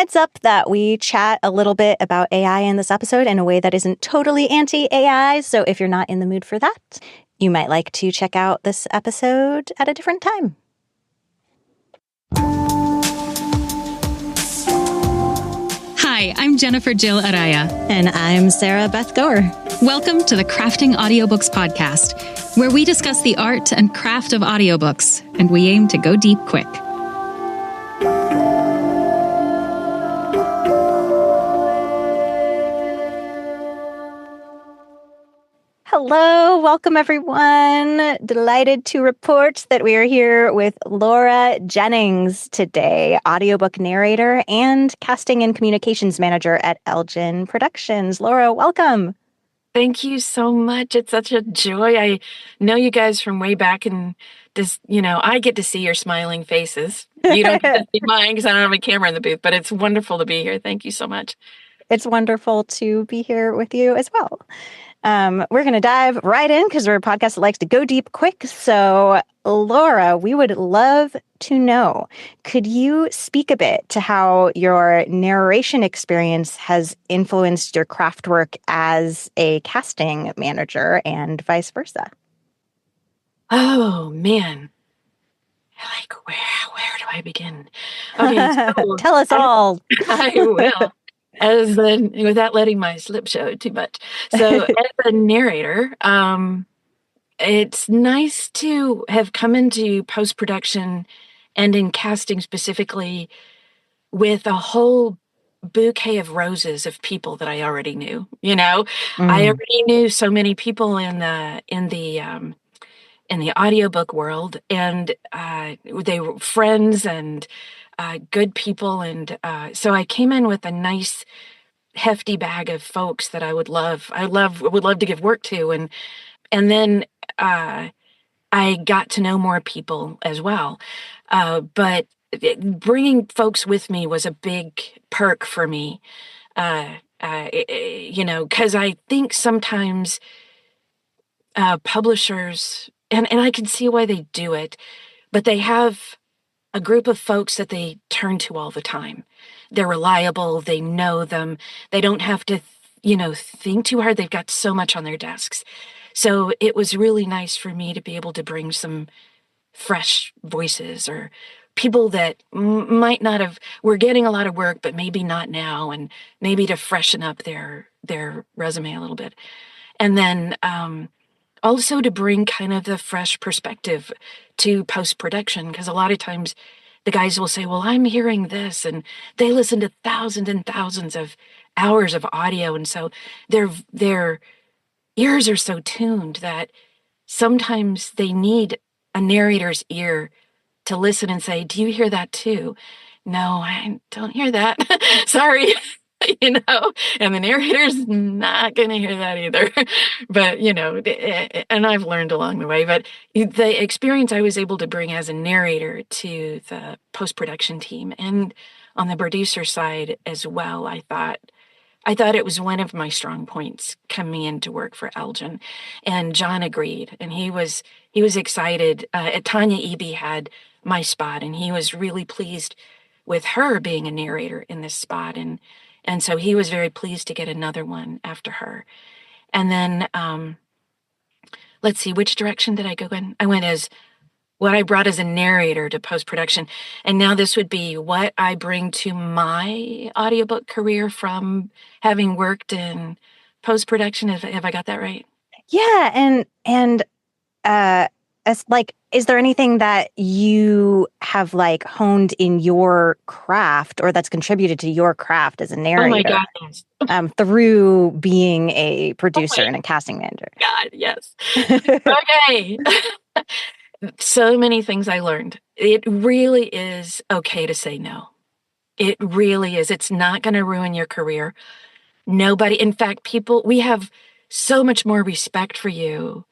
heads up that we chat a little bit about AI in this episode in a way that isn't totally anti-AI. So if you're not in the mood for that, you might like to check out this episode at a different time. Hi, I'm Jennifer Jill Araya. And I'm Sarah Beth Goer. Welcome to the Crafting Audiobooks podcast, where we discuss the art and craft of audiobooks, and we aim to go deep quick. Hello, welcome everyone. Delighted to report that we are here with Laura Jennings today, audiobook narrator and casting and communications manager at Elgin Productions. Laura, welcome. Thank you so much. It's such a joy. I know you guys from way back, and just, I get to see your smiling faces. You don't get to see mine because I don't have a camera in the booth, but it's wonderful to be here. Thank you so much. It's wonderful to be here with you as well. We're going to dive right in because we're a podcast that likes to go deep quick. So, Laura, we would love to know, could you speak a bit to how your narration experience has influenced your craft work as a casting manager and vice versa? Oh, man. Where do I begin? Okay, so tell us all. I will. Without letting my slip show too much. So as a narrator, it's nice to have come into post-production and in casting specifically with a whole bouquet of roses of people that I already knew. I already knew so many people in the audiobook world, and they were friends and good people, and so I came in with a nice hefty bag of folks that I would love to give work to, and then I got to know more people as well, but bringing folks with me was a big perk for me, because I think sometimes publishers, and I can see why they do it, but they have a group of folks that they turn to all the time. They're reliable. They know them. They don't have to, think too hard. They've got so much on their desks. So it was really nice for me to be able to bring some fresh voices or people that might not have, were getting a lot of work, but maybe not now, and maybe to freshen up their resume a little bit. And then also to bring kind of the fresh perspective to post-production, because a lot of times the guys will say, well, I'm hearing this, and they listen to thousands and thousands of hours of audio, and so their ears are so tuned that sometimes they need a narrator's ear to listen and say, do you hear that too? No, I don't hear that. Sorry. And the narrator's not going to hear that either. But, and I've learned along the way. But the experience I was able to bring as a narrator to the post-production team and on the producer side as well, I thought it was one of my strong points coming in to work for Elgin. And John agreed, and he was excited. Tanya Eby had my spot, and he was really pleased with her being a narrator in this spot. And so he was very pleased to get another one after her. And then, let's see, which direction did I go in? I went as what I brought as a narrator to post-production. And now this would be what I bring to my audiobook career from having worked in post-production. Have I got that right? Yeah. And is there anything that you have honed in your craft or that's contributed to your craft as a narrator? Oh my God, yes. Through being a producer and a casting manager? God, yes. Okay. So many things I learned. It really is okay to say no. It really is. It's not going to ruin your career. Nobody, in fact, we have so much more respect for you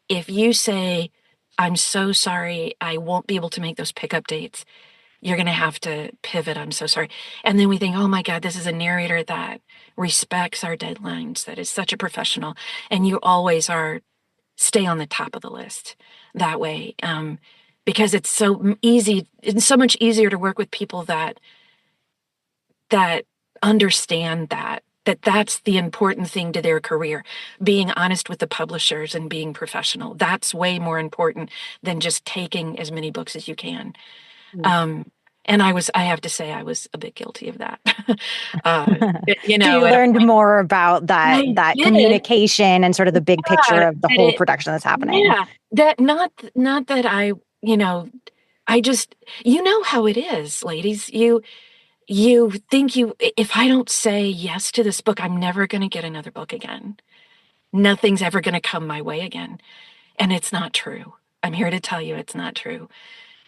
if you say, I'm so sorry, I won't be able to make those pickup dates. You're going to have to pivot. I'm so sorry. And then we think, oh my God, this is a narrator that respects our deadlines, that is such a professional. And you always stay on the top of the list that way. Because it's so easy. It's so much easier to work with people that that understand that that's the important thing to their career. Being honest with the publishers and being professional. That's way more important than just taking as many books as you can. And I have to say, I was a bit guilty of that. So you At a learned point, more about I that did. communication and sort of the big picture Yeah, of the that whole production that's happening. yeah, that not that I just, how it is, ladies. You think if I don't say yes to this book, I'm never going to get another book again. Nothing's ever going to come my way again. And it's not true. I'm here to tell you it's not true.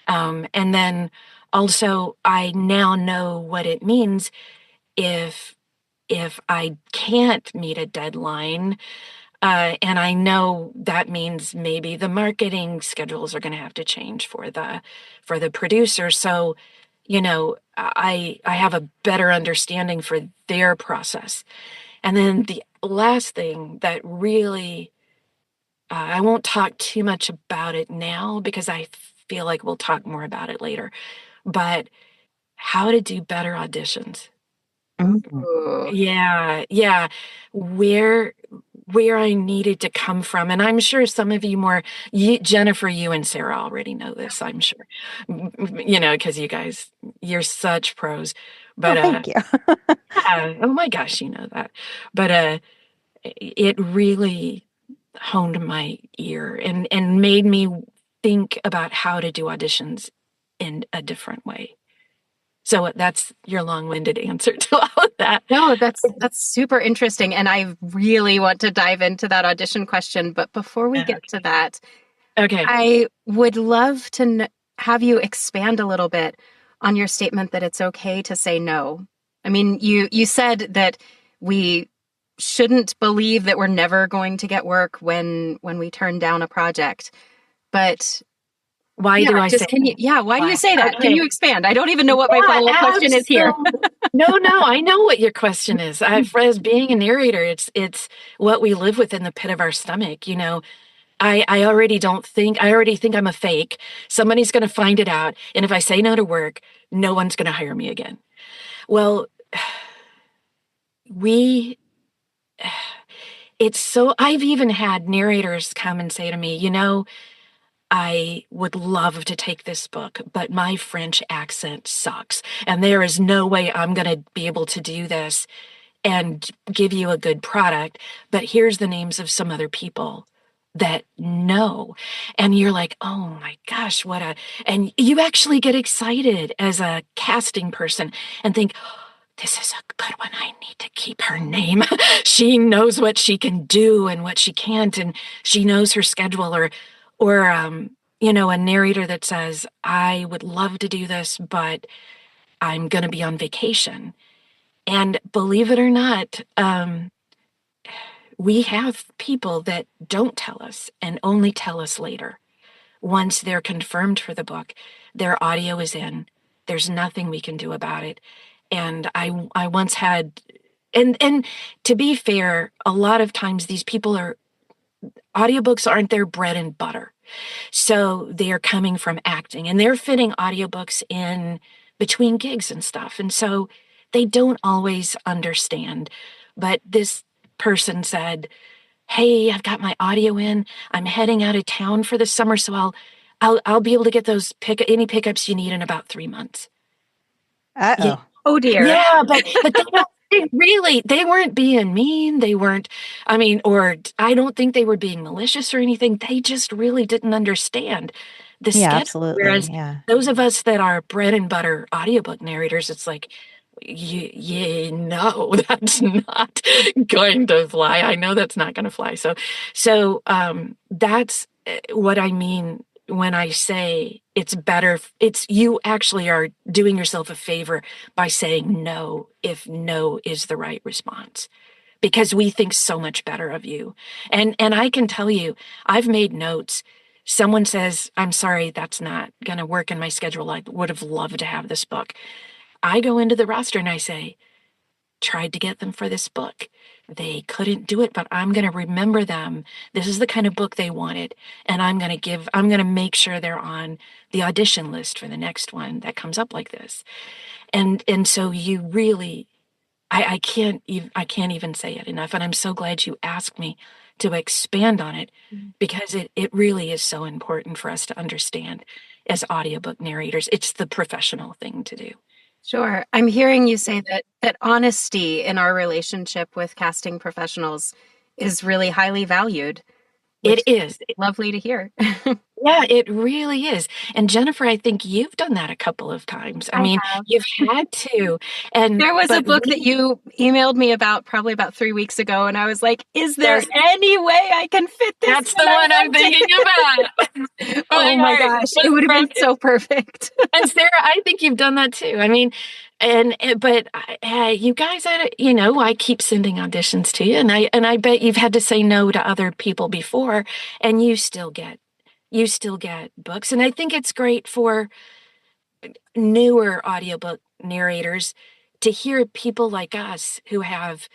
And then also, I now know what it means if I can't meet a deadline. And I know that means maybe the marketing schedules are going to have to change for the producer. So, I have a better understanding for their process. And then the last thing that really, I won't talk too much about it now because I feel like we'll talk more about it later, but how to do better auditions. Mhm. Ooh. Yeah, yeah. Where I needed to come from. And I'm sure some of Jennifer, you and Sarah already know this, I'm sure. Because you guys, you're such pros. Oh, But thank you. yeah, oh my gosh, you know that. But it really honed my ear and made me think about how to do auditions in a different way. So that's your long-winded answer to all of that. No, that's super interesting. And I really want to dive into that audition question. But before we get to that, Okay. I would love to have you expand a little bit on your statement that it's okay to say no. I mean, you said that we shouldn't believe that we're never going to get work when we turn down a project. But Why yeah, do I say why do you why? say that? Can Okay. you expand? I don't even know what my Yeah, follow-up question is here. absolutely. No, I know what your question is. As being a narrator, it's what we live with in the pit of our stomach. I already think I'm a fake. Somebody's going to find it out. And if I say no to work, no one's going to hire me again. Well, we, I've even had narrators come and say to me, I would love to take this book, but my French accent sucks. And there is no way I'm going to be able to do this and give you a good product. But here's the names of some other people that know. And you're like, oh my gosh, and you actually get excited as a casting person and think, this is a good one. I need to keep her name. She knows what she can do and what she can't, and she knows her schedule. Or a narrator that says, I would love to do this, but I'm going to be on vacation. And believe it or not, we have people that don't tell us and only tell us later. Once they're confirmed for the book, their audio is in. There's nothing we can do about it. And I once had, and to be fair, a lot of times these people audiobooks aren't their bread and butter. So they are coming from acting and they're fitting audiobooks in between gigs and stuff. And so they don't always understand. But this person said, hey, I've got my audio in. I'm heading out of town for the summer, so I'll be able to get those any pickups you need in about 3 months. Yeah, Uh-oh. Oh dear. yeah, but they weren't being mean. They weren't, or I don't think they were being malicious or anything. They just really didn't understand the Yeah, schedule. absolutely. Whereas Yeah. those of us that are bread and butter audiobook narrators, it's like, no, that's not going to fly. I know that's not going to fly. So that's what I mean when I say it's better. You actually are doing yourself a favor by saying no if no is the right response, because we think so much better of you. And I can tell you, I've made notes. Someone says, I'm sorry, that's not going to work in my schedule. I would have loved to have this book. I go into the roster and I say, tried to get them for this book. They couldn't do it, but I'm going to remember them. This is the kind of book they wanted. And I'm going to make sure they're on the audition list for the next one that comes up like this. And so you really, I can't even say it enough. And I'm so glad you asked me to expand on it, because it really is so important for us to understand as audiobook narrators. It's the professional thing to do. Sure. I'm hearing you say that honesty in our relationship with casting professionals is really highly valued, which It is. is lovely to hear. Yeah, it really is. And Jennifer, I think you've done that a couple of times. I I mean, have. you've had to. There was a But book that you emailed me about probably about 3 weeks ago, and I was like, is there there's any way I can fit this that's in? the one I'm thinking about. Oh My my heart gosh, was it would have been broken. so perfect. And Sarah, I think you've done that too. I mean, but you guys, I keep sending auditions to you, and I bet you've had to say no to other people before, and you still get books. And I think it's great for newer audiobook narrators to hear people like us who have,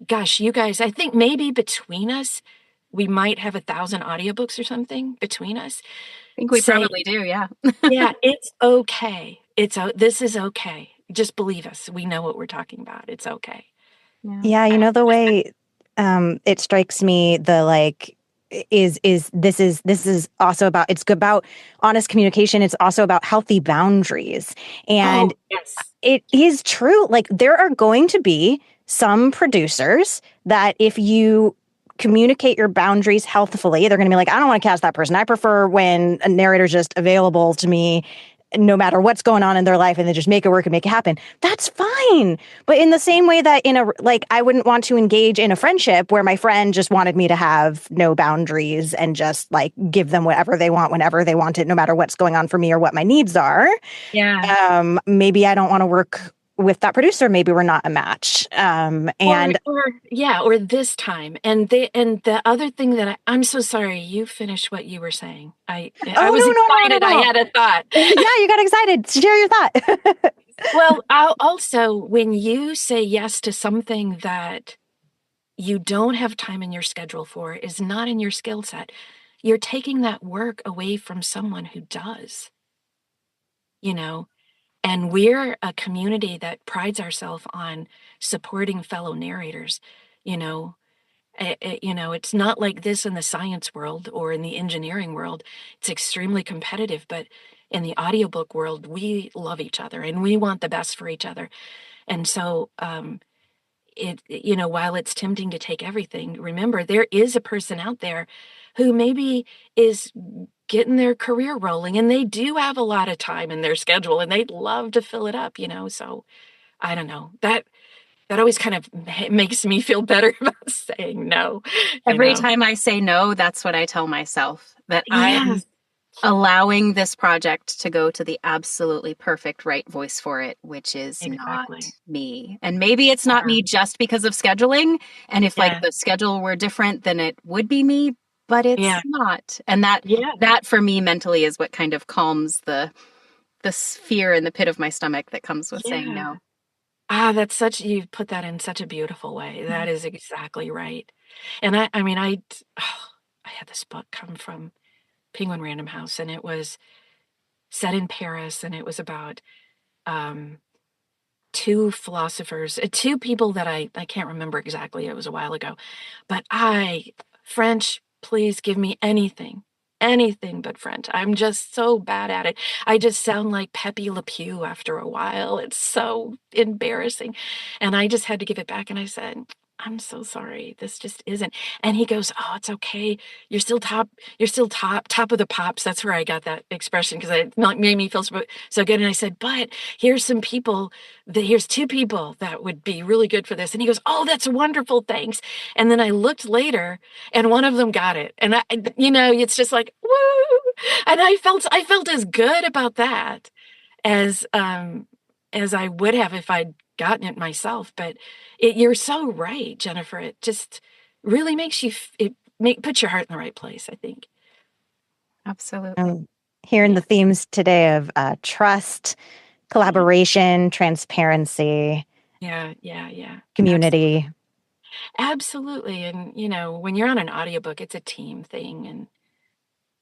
gosh, you guys, I think maybe between us, we might have 1,000 audiobooks or something between us. I think we Say, probably do, yeah. yeah, it's okay. This is okay. Just believe us. We know what we're talking about. It's okay. Yeah, you know, the way it strikes me, the like is this is also about, it's about honest communication. It's also about healthy boundaries. And Oh, yes. it is true. Like, there are going to be some producers that if you communicate your boundaries healthfully, they're going to be like, I don't want to cast that person. I prefer when a narrator's just available to me no matter what's going on in their life, and they just make it work and make it happen. That's fine. But in the same way that I wouldn't want to engage in a friendship where my friend just wanted me to have no boundaries and just like give them whatever they want whenever they want it, no matter what's going on for me or what my needs are. Yeah. Maybe I don't want to work with that producer. Maybe we're not a match. Or this time. And the other thing that I'm so sorry, you finished what you were saying. I was No, excited. I no. had a thought. Yeah, you got excited. Share your thought. Well, I'll also, when you say yes to something that you don't have time in your schedule for, is not in your skill set, you're taking that work away from someone who does, you know? And we're a community that prides ourselves on supporting fellow narrators, you know? It's not like this in the science world or in the engineering world. It's extremely competitive, but in the audiobook world, we love each other and we want the best for each other. And so, while it's tempting to take everything, remember there is a person out there who maybe is getting their career rolling, and they do have a lot of time in their schedule and they'd love to fill it up. So I don't know, that always kind of makes me feel better about saying no, Every time I say no, that's what I tell myself, that I'm Yes, allowing this project to go to the absolutely perfect right voice for it, which is not exactly. me. And maybe it's not me just because of scheduling. And if like Yeah, the schedule were different, then it would be me, but it's yeah, not. And that yeah, that for me mentally is what kind of calms the fear in the pit of my stomach that comes with saying yeah. no. You've put that in such a beautiful way. That is exactly right. And I mean, I had this book come from Penguin Random House, and it was set in Paris, and it was about um, two philosophers, two people that I can't remember exactly. It was a while ago, but French, please give me anything but French. I'm just so bad at it. I just sound like Pepe Le Pew after a while. It's so embarrassing. And I just had to give it back. And I said, I'm so sorry. This just isn't. And he goes, oh, it's okay. You're still top of the pops. That's where I got that expression, because it made me feel so good. And I said, but here's two people that would be really good for this. And he goes, oh, that's wonderful. Thanks. And then I looked later, and one of them got it. And it's just like, woo. And I felt as good about that as I would have if I'd gotten it myself. But you're so right, Jennifer. It just really makes you put your heart in the right place, I think. Absolutely. Hearing Yeah. the themes today of trust, Yeah. collaboration, transparency. Yeah. community. Absolutely. And when you're on an audiobook, it's a team thing,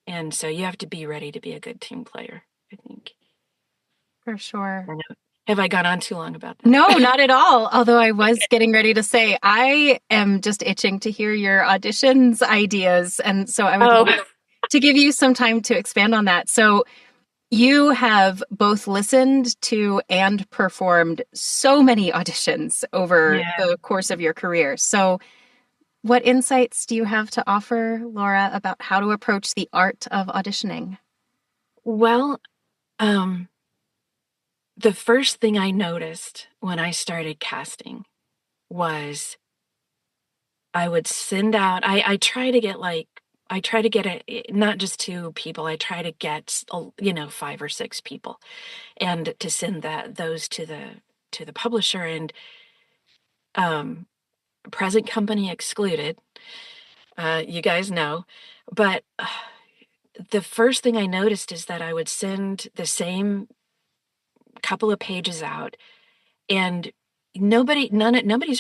and so you have to be ready to be a good team player, I think. For sure. I know. Have I gone on too long about that? No, not at all. Although I was getting ready to say, I am just itching to hear your auditions ideas. And so I would love to give you some time to expand on that. So you have both listened to and performed so many auditions over Yeah. the course of your career. So what insights do you have to offer, Laura, about how to approach the art of auditioning? Well, the first thing I noticed when I started casting was I would send out, I try to get not just two people, I try to get, 5 or 6 people and to send those to the publisher, and um, present company excluded. You guys know, but the first thing I noticed is that I would send the same couple of pages out, and nobody's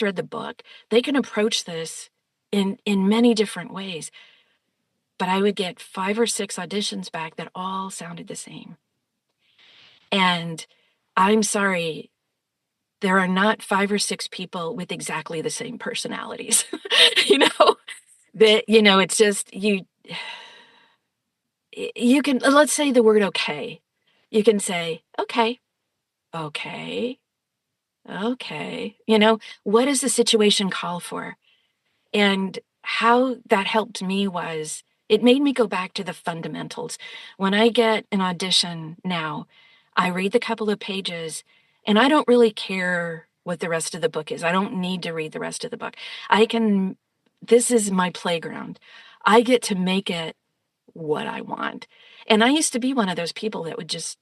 read the book. They can approach this in many different ways, but I would get 5 or 6 auditions back that all sounded the same. And I'm sorry, there are not 5 or 6 people with exactly the same personalities. you know it's just you can, let's say the word okay. You can say okay, okay, okay. What does the situation call for? And how that helped me was it made me go back to the fundamentals. When I get an audition now, I read the couple of pages and I don't really care what the rest of the book is. I don't need to read the rest of the book. This is my playground. I get to make it what I want. And I used to be one of those people that would just,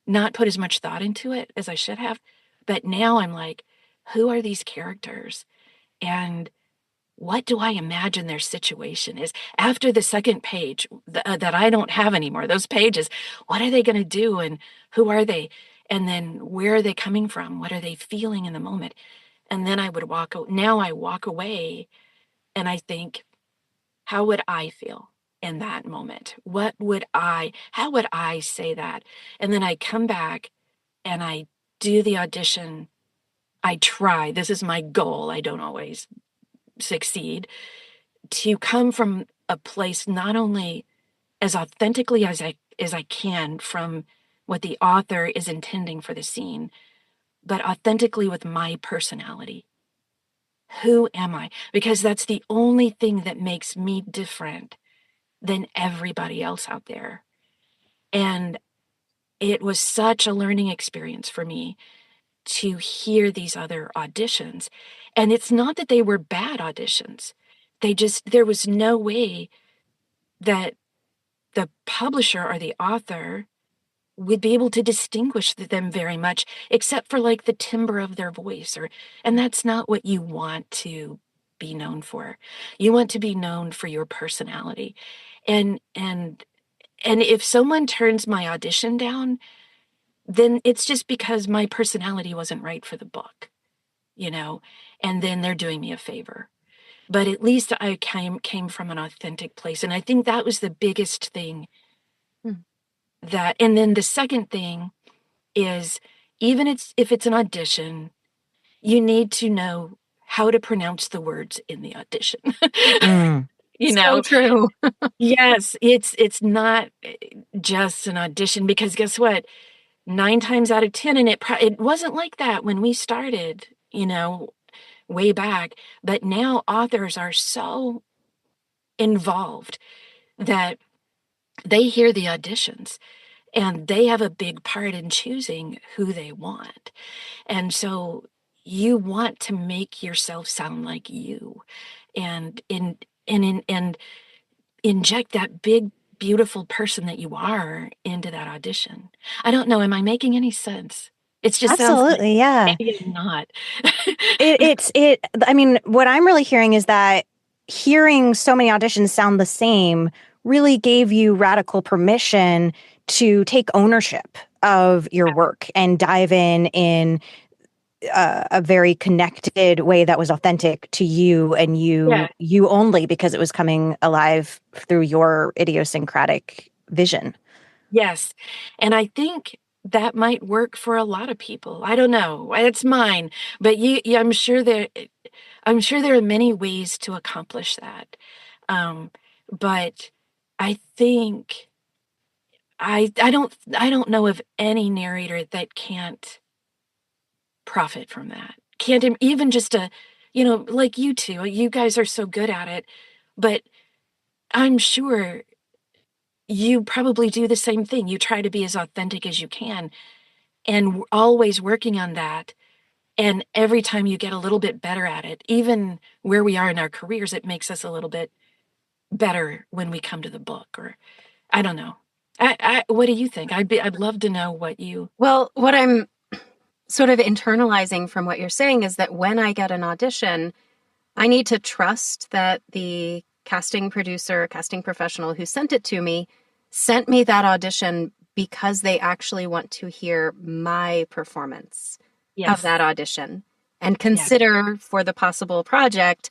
not put as much thought into it as I should have. But now I'm like, who are these characters? And what do I imagine their situation is? After the second page that I don't have anymore, those pages, what are they going to do? And who are they? And then where are they coming from? What are they feeling in the moment? And then now I walk away and I think, how would I feel in that moment? How would I say that? And then I come back and I do the audition. I try, this is my goal. I don't always succeed, to come from a place not only as authentically as I can from what the author is intending for the scene, but authentically with my personality. Who am I? Because that's the only thing that makes me different than everybody else out there. And it was such a learning experience for me to hear these other auditions. And it's not that they were bad auditions. There was no way that the publisher or the author would be able to distinguish them very much, except for like the timbre of their voice, and that's not what you want to be known for. You want to be known for your personality. And if someone turns my audition down, then it's just because my personality wasn't right for the book, and then they're doing me a favor. But at least I came from an authentic place. And I think that was the biggest thing. Hmm. And then the second thing is, even if it's an audition, you need to know how to pronounce the words in the audition. Mm. So true. Yes, it's not just an audition, because guess what? 9 times out of 10, and it wasn't like that when we started, way back, but now authors are so involved that they hear the auditions and they have a big part in choosing who they want. And so you want to make yourself sound like you, and inject that big beautiful person that you are into that audition. I don't know, am I making any sense? It just sounds like Absolutely, yeah. maybe I'm not. I mean, what I'm really hearing is that hearing so many auditions sound the same really gave you radical permission to take ownership of your work and dive in a very connected way that was authentic to you and Yeah. you only, because it was coming alive through your idiosyncratic vision. Yes. And I think that might work for a lot of people. I don't know. It's mine, but I'm sure there are many ways to accomplish that. But I think I don't know of any narrator that can't profit from that. Can't even just like you two, you guys are so good at it, but I'm sure you probably do the same thing. You try to be as authentic as you can and always working on that. And every time you get a little bit better at it, even where we are in our careers, it makes us a little bit better when we come to the book. Or I don't know. What do you think? I'd love to know what you. Well, what I'm sort of internalizing from what you're saying is that when I get an audition, I need to trust that the casting producer, casting professional who sent it to me sent me that audition because they actually want to hear my performance of Yes. that audition and Yeah. consider for the possible project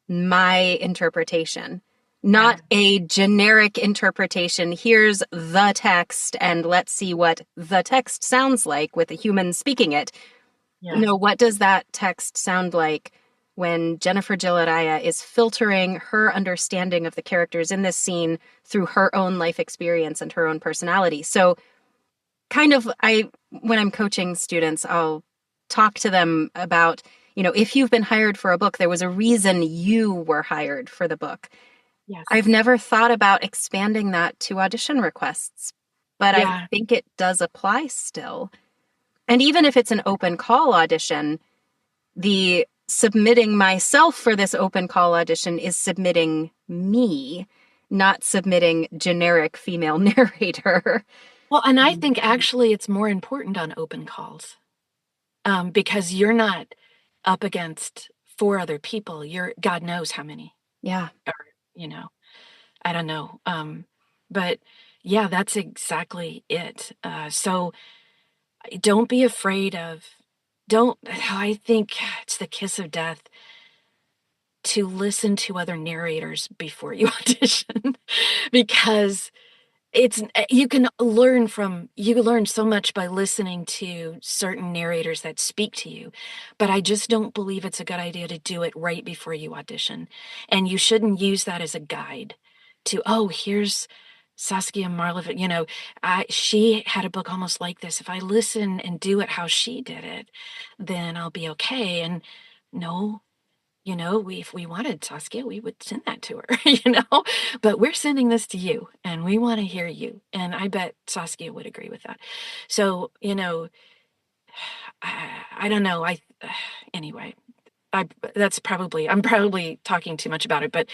my interpretation, Yeah. not a generic interpretation. Here's the text, and let's see what the text sounds like with a human speaking it. Yeah. No, what does that text sound like when Jennifer Giladiah is filtering her understanding of the characters in this scene through her own life experience and her own personality? So kind of when I'm coaching students, I'll talk to them about, if you've been hired for a book, there was a reason you were hired for the book. Yes. I've never thought about expanding that to audition requests, but I Yeah. think it does apply still. And even if it's an open call audition, the submitting myself for this open call audition is submitting me, not submitting generic female narrator. Well, and I think actually it's more important on open calls, because you're not up against four other people. You're God knows how many, Yeah. or you know, I don't know. But yeah, that's exactly it. So don't be afraid of. Don't. I think it's the kiss of death to listen to other narrators before you audition, because you learn so much by listening to certain narrators that speak to you, but I just don't believe it's a good idea to do it right before you audition. And you shouldn't use that as a guide to, oh, here's Saskia Marlev, she had a book almost like this. If I listen and do it how she did it, then I'll be okay. And no, if we wanted Saskia, we would send that to her, but we're sending this to you and we want to hear you. And I bet Saskia would agree with that. So, I don't know. Anyway, I'm probably talking too much about it, but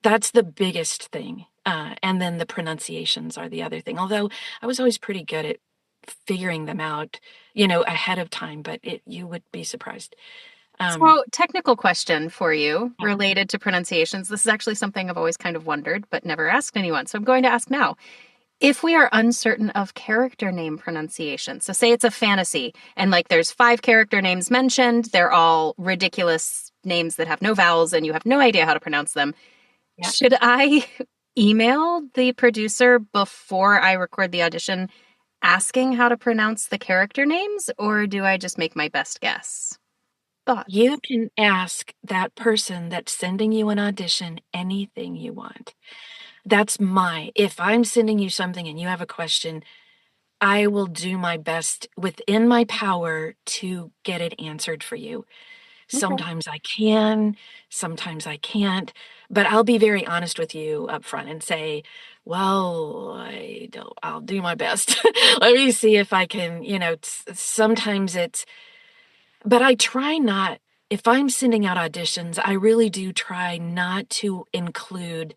that's the biggest thing. And then the pronunciations are the other thing. Although I was always pretty good at figuring them out, ahead of time, but you would be surprised. So, technical question for you Yeah. related to pronunciations. This is actually something I've always kind of wondered, but never asked anyone. So, I'm going to ask now. If we are uncertain of character name pronunciation, so say it's a fantasy and like there's 5 character names mentioned, they're all ridiculous names that have no vowels and you have no idea how to pronounce them. Yeah. Should I email the producer before I record the audition asking how to pronounce the character names, or do I just make my best guess? Thoughts? You can ask that person that's sending you an audition anything you want. If I'm sending you something and you have a question, I will do my best within my power to get it answered for you. Okay. Sometimes I can, sometimes I can't, but I'll be very honest with you up front and say, well, I'll do my best. Let me see if I can, sometimes but I try not, if I'm sending out auditions, I really do try not to include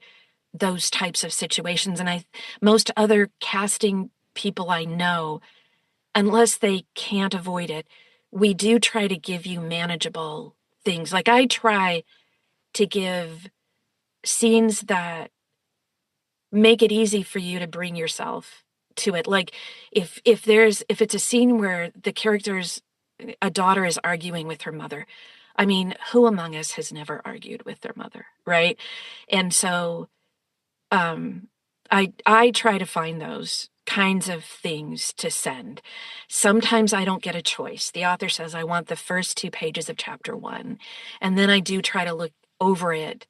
those types of situations. And most other casting people I know, unless they can't avoid it, we do try to give you manageable things. Like I try to give scenes that make it easy for you to bring yourself to it. Like if it's a scene where the characters a daughter is arguing with her mother. I mean, who among us has never argued with their mother, right? And so um, I try to find those kinds of things to send. Sometimes I don't get a choice. The author says, I want the first 2 pages of chapter 1. And then I do try to look over it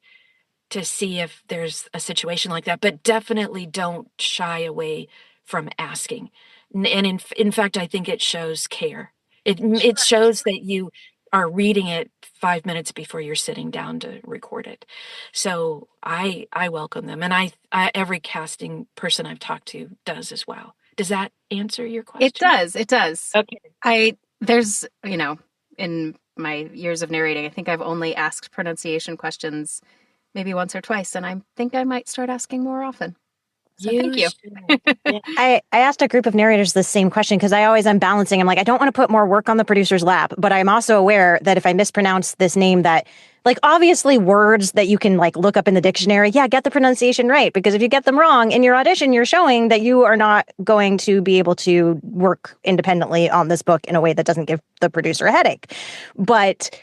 to see if there's a situation like that, but definitely don't shy away from asking. And in fact, I think it shows care. It shows that you are reading it 5 minutes before you're sitting down to record it. So I welcome them, and I every casting person I've talked to does as well. Does that answer your question? It does. It does. Okay. There's, in my years of narrating, I think I've only asked pronunciation questions maybe once or twice, and I think I might start asking more often. So thank you. Yeah. I asked a group of narrators the same question because I'm balancing. I'm like, I don't want to put more work on the producer's lap, but I'm also aware that if I mispronounce this name, that like obviously words that you can like look up in the dictionary, get the pronunciation right. Because if you get them wrong in your audition, you're showing that you are not going to be able to work independently on this book in a way that doesn't give the producer a headache. But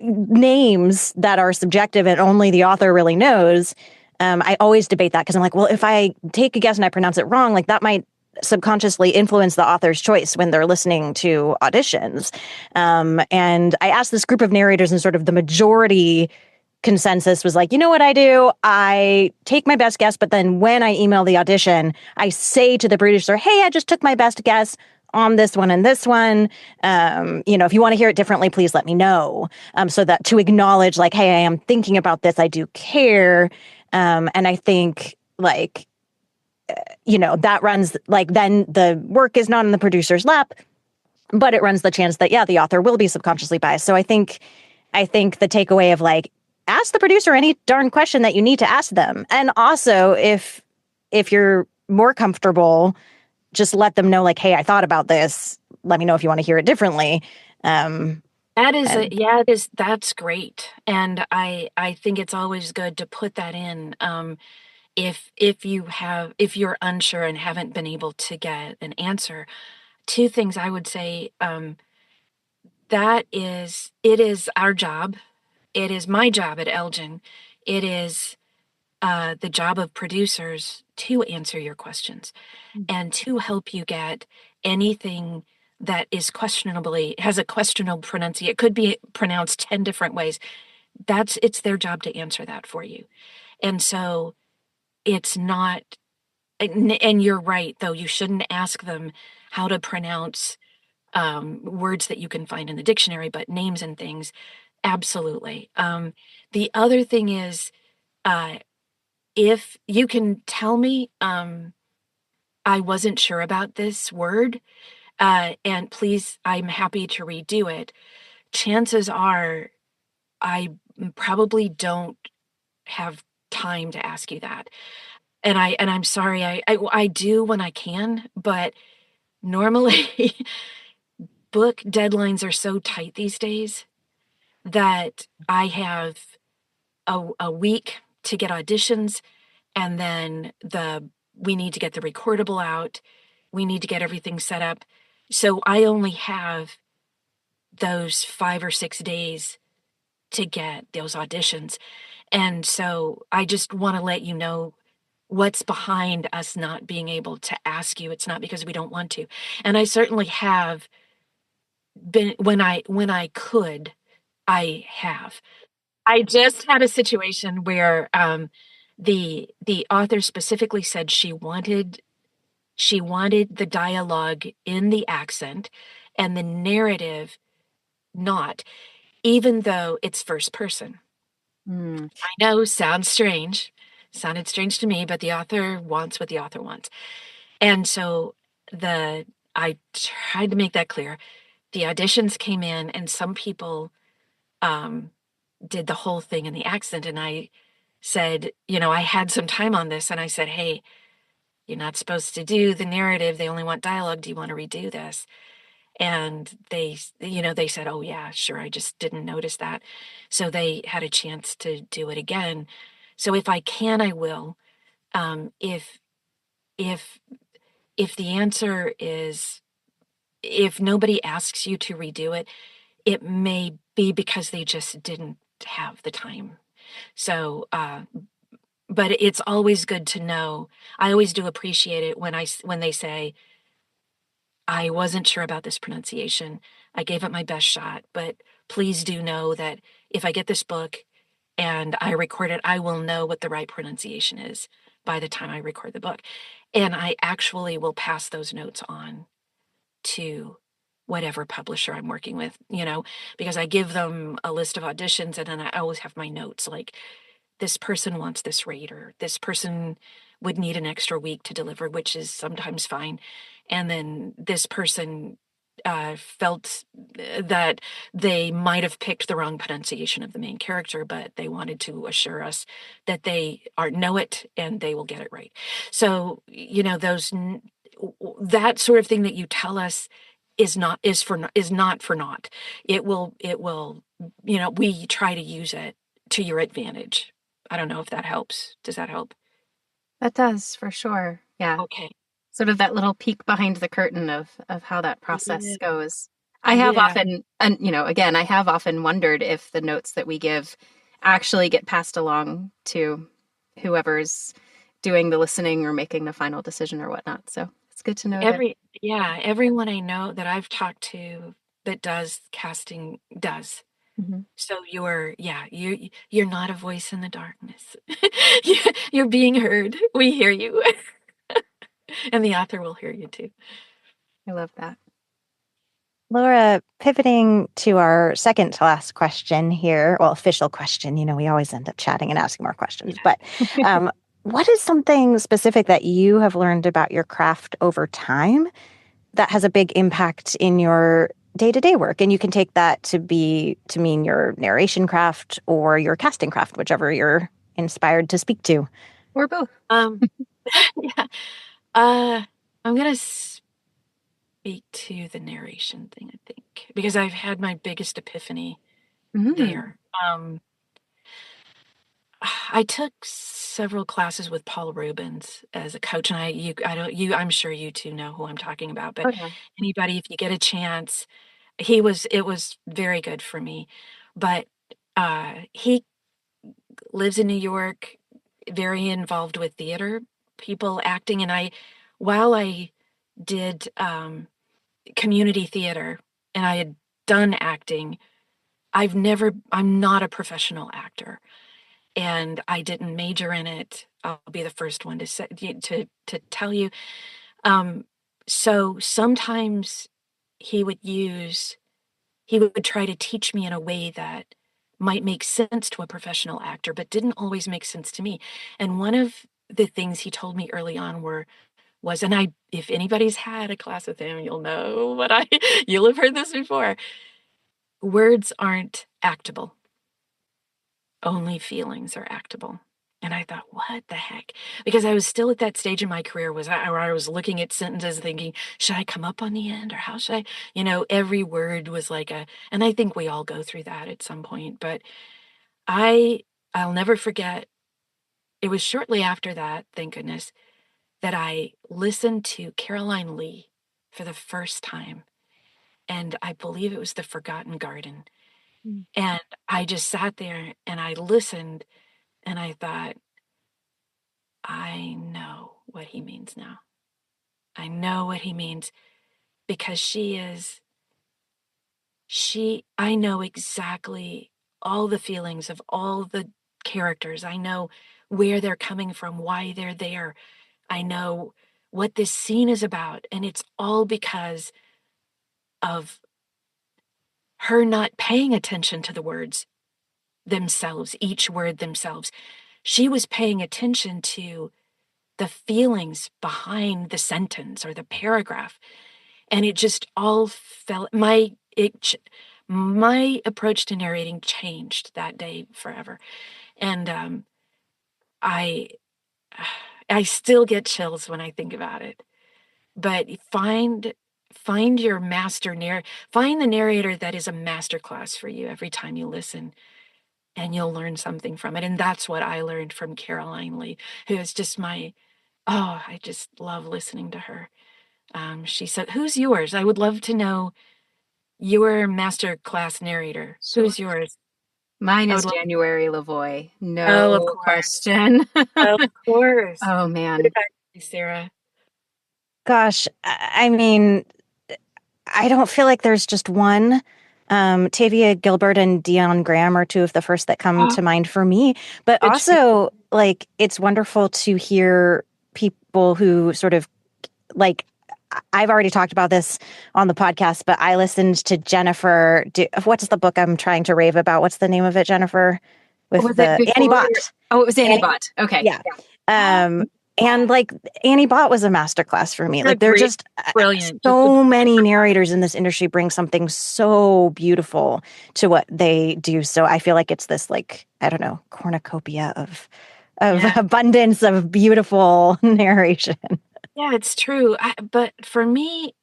names that are subjective and only the author really knows, I always debate that because I'm like, well, if I take a guess and I pronounce it wrong, like that might subconsciously influence the author's choice when they're listening to auditions. And I asked this group of narrators, and sort of the majority consensus was like, you know what I do? I take my best guess, but then when I email the audition, I say to the producer, hey, I just took my best guess on this one and this one. If you want to hear it differently, please let me know. So that to acknowledge like, hey, I am thinking about this. I do care. And I think like, that runs like then the work is not in the producer's lap, but it runs the chance that, the author will be subconsciously biased. So I think the takeaway of like, ask the producer any darn question that you need to ask them. And also if you're more comfortable, just let them know like, hey, I thought about this. Let me know if you want to hear it differently. That's great. And I think it's always good to put that in. If you're unsure and haven't been able to get an answer, 2 things I would say, it is our job. It is my job at Elgin. It is the job of producers to answer your questions and to help you get anything that has a questionable pronunciation. It could be pronounced 10 different ways. It's their job to answer that for you. And so it's not, and you're right, though, you shouldn't ask them how to pronounce words that you can find in the dictionary, but names and things, absolutely. The other thing is, if you can tell me, I wasn't sure about this word, and please, I'm happy to redo it. Chances are I probably don't have time to ask you that. And I'm sorry, I do when I can, but normally book deadlines are so tight these days that I have a week to get auditions, and then we need to get the recordable out. We need to get everything set up. So I only have those 5 or 6 days to get those auditions. And so I just want to let you know what's behind us not being able to ask you. It's not because we don't want to. And I certainly have been, when I could, I have. I just had a situation where the author specifically said she wanted the dialogue in the accent and the narrative not, even though it's first person. I know, sounded strange to me, but the author wants what the author wants. And so I tried to make that clear. The auditions came in, and some people did the whole thing in the accent. And I said, I had some time on this, and I said, hey, you're not supposed to do the narrative. They only want dialogue. Do you want to redo this? And they said, oh yeah, sure. I just didn't notice that. So they had a chance to do it again. So if I can, I will. If the answer is if nobody asks you to redo it, it may be because they just didn't have the time. So, but it's always good to know. I always do appreciate it when they say, I wasn't sure about this pronunciation. I gave it my best shot, but please do know that if I get this book and I record it, I will know what the right pronunciation is by the time I record the book. And I actually will pass those notes on to whatever publisher I'm working with, because I give them a list of auditions and then I always have my notes like, this person wants this rate, or this person would need an extra week to deliver, which is sometimes fine. And then this person felt that they might have picked the wrong pronunciation of the main character, but they wanted to assure us that they know it and they will get it right. So, that sort of thing that you tell us is not for naught. It will, we try to use it to your advantage. I don't know if that helps. Does that help? That does, for sure. Yeah. Okay. Sort of that little peek behind the curtain of how that process Yeah. goes. I have Yeah. often, and again, I have often wondered if the notes that we give actually get passed along to whoever's doing the listening or making the final decision or whatnot. So it's good to know that. Everyone I know that I've talked to that does casting does. Mhm. So you're not a voice in the darkness. You're being heard. We hear you. And the author will hear you too. I love that. Laura, pivoting to our second to last question here, well, official question, we always end up chatting and asking more questions, Yeah. but what is something specific that you have learned about your craft over time that has a big impact in your day-to-day work? And you can take that to mean your narration craft or your casting craft, whichever you're inspired to speak to. Or both. Yeah. I'm gonna speak to the narration thing, I think, because I've had my biggest epiphany there. I took several classes with Paul Rubens as a coach, and I'm sure you two know who I'm talking about, but Oh, yeah. anybody, if you get a chance, it was very good for me. But he lives in New York, very involved with theater, people acting, and while I did community theater and I had done acting, I'm not a professional actor. And I didn't major in it. I'll be the first one to say, to tell you. So sometimes he would try to teach me in a way that might make sense to a professional actor, but didn't always make sense to me. And one of the things he told me early on if anybody's had a class with him, you'll know you'll have heard this before. Words aren't actable. Only feelings are actable. And I thought, what the heck? Because I was still at that stage in my career where I was looking at sentences thinking, should I come up on the end or how should I? Every word was and I think we all go through that at some point, but I'll never forget. It was shortly after that, thank goodness, that I listened to Caroline Lee for the first time. And I believe it was The Forgotten Garden. Mm. And I just sat there and I listened and I thought, I know what he means now. I know what he means because I know exactly all the feelings of all the characters. I know where they're coming from, why they're there. I know what this scene is about. And it's all because of her not paying attention to the words themselves, each word themselves. She was paying attention to the feelings behind the sentence or the paragraph. And it just all my approach to narrating changed that day forever. And I I still get chills when I think about it. But find your find the narrator that is a masterclass for you every time you listen, and you'll learn something from it. And that's what I learned from Caroline Lee, who is just I just love listening to her. She said, "Who's yours? I would love to know your master class narrator. Sure. Who's yours?" Mine I is would love. January LaVoy. Oh, of No course, question. of course. Oh What man. about you, Sarah? Gosh, I mean, I don't feel like there's just one. Tavia Gilbert and Dion Graham are two of the first that come Oh, to mind for me. But good choice. also, like, it's wonderful to hear people who sort of like. I've already talked about this on the podcast, but I listened to Jennifer. What's the book I'm trying to rave about? What's the name of it, Jennifer? With Was it the Annie before? Bot. Oh, it was Annie Annie, Bot. Okay. yeah. Yeah. Um, and like Annie Bot was a masterclass for me. Like there are Agreed. just Brilliant. Just a so many narrators in this industry bring something so beautiful to what they do. So I feel like it's this like, I don't know, cornucopia of yeah, abundance of beautiful narration. yeah. It's true. But for me,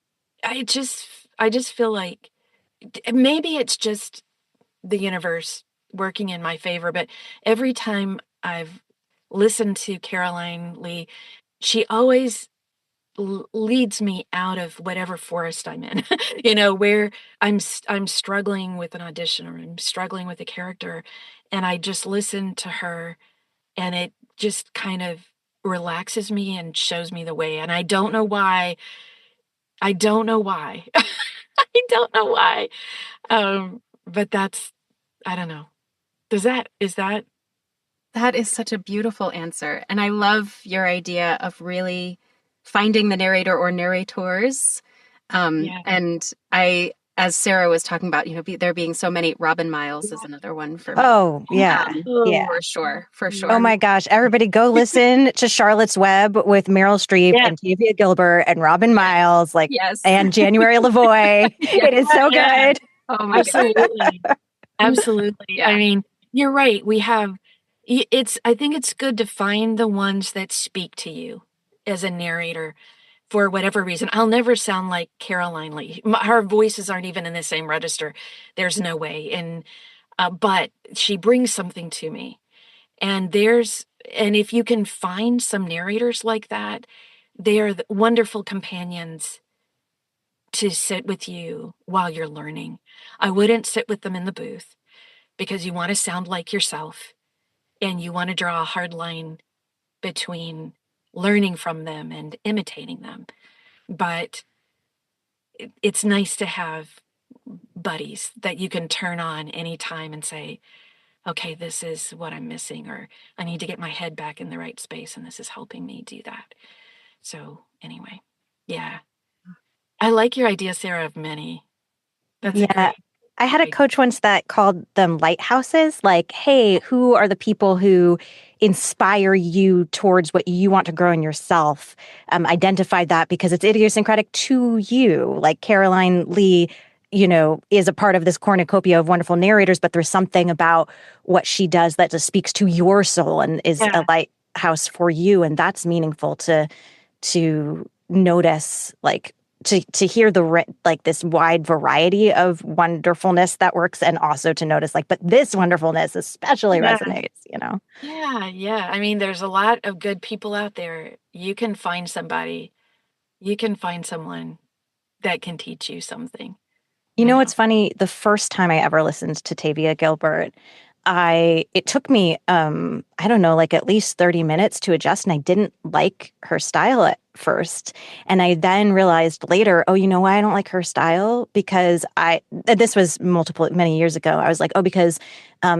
I just feel like maybe it's just the universe working in my favor. But every time I've listened to Caroline Lee, she always leads me out of whatever forest I'm in, where I'm struggling with an audition or I'm struggling with a character, and I just listen to her, and it just kind of relaxes me and shows me the way. And I don't know why. I don't know why. I don't know why. But that's, I don't know. Is that, That is such a beautiful answer. And I love your idea of really finding the narrator or narrators. yeah. And as Sarah was talking about, there being so many, Robin Miles is another one for me. Oh, yeah. Yeah. For sure. For Oh sure. my gosh. Everybody go listen to Charlotte's Web with Meryl Streep Yeah. and Tavia Gilbert and Robin Miles, like, Yes. and January LaVoy. Yes. It is so Yeah. good. Oh my God. Absolutely. Absolutely. I Yeah. mean, you're right. I think it's good to find the ones that speak to you as a narrator for whatever reason. I'll never sound like Caroline Lee. Her voices aren't even in the same register. There's no way. But she brings something to me. And if you can find some narrators like that, they are wonderful companions to sit with you while you're learning. I wouldn't sit with them in the booth because you want to sound like yourself and you want to draw a hard line between learning from them and imitating them. But it's nice to have buddies that you can turn on anytime and say, okay, this is what I'm missing, or I need to get my head back in the right space, and this is helping me do that. So, anyway, yeah. I like your idea, Sarah, of many. That's a Yeah. great I had a idea. coach once that called them lighthouses. Like, hey, who are the people who inspire you towards what you want to grow in yourself? Identified that because it's idiosyncratic to you. Like Caroline Lee, is a part of this cornucopia of wonderful narrators, but there's something about what she does that just speaks to your soul and is a Yeah, lighthouse for you. And that's meaningful to notice, like to hear like this wide variety of wonderfulness that works, and also to notice like, but this wonderfulness especially yeah, resonates. yeah, yeah. I mean, there's a lot of good people out there. You can find somebody, you can find someone that can teach you something, You you know know? what's funny? The first time I ever listened to Tavia Gilbert, it took me I don't know, like at least 30 minutes to adjust, and I didn't like her style at first. And I then realized later, oh, you know why I don't like her style? Because this was many years ago. I was like, oh, because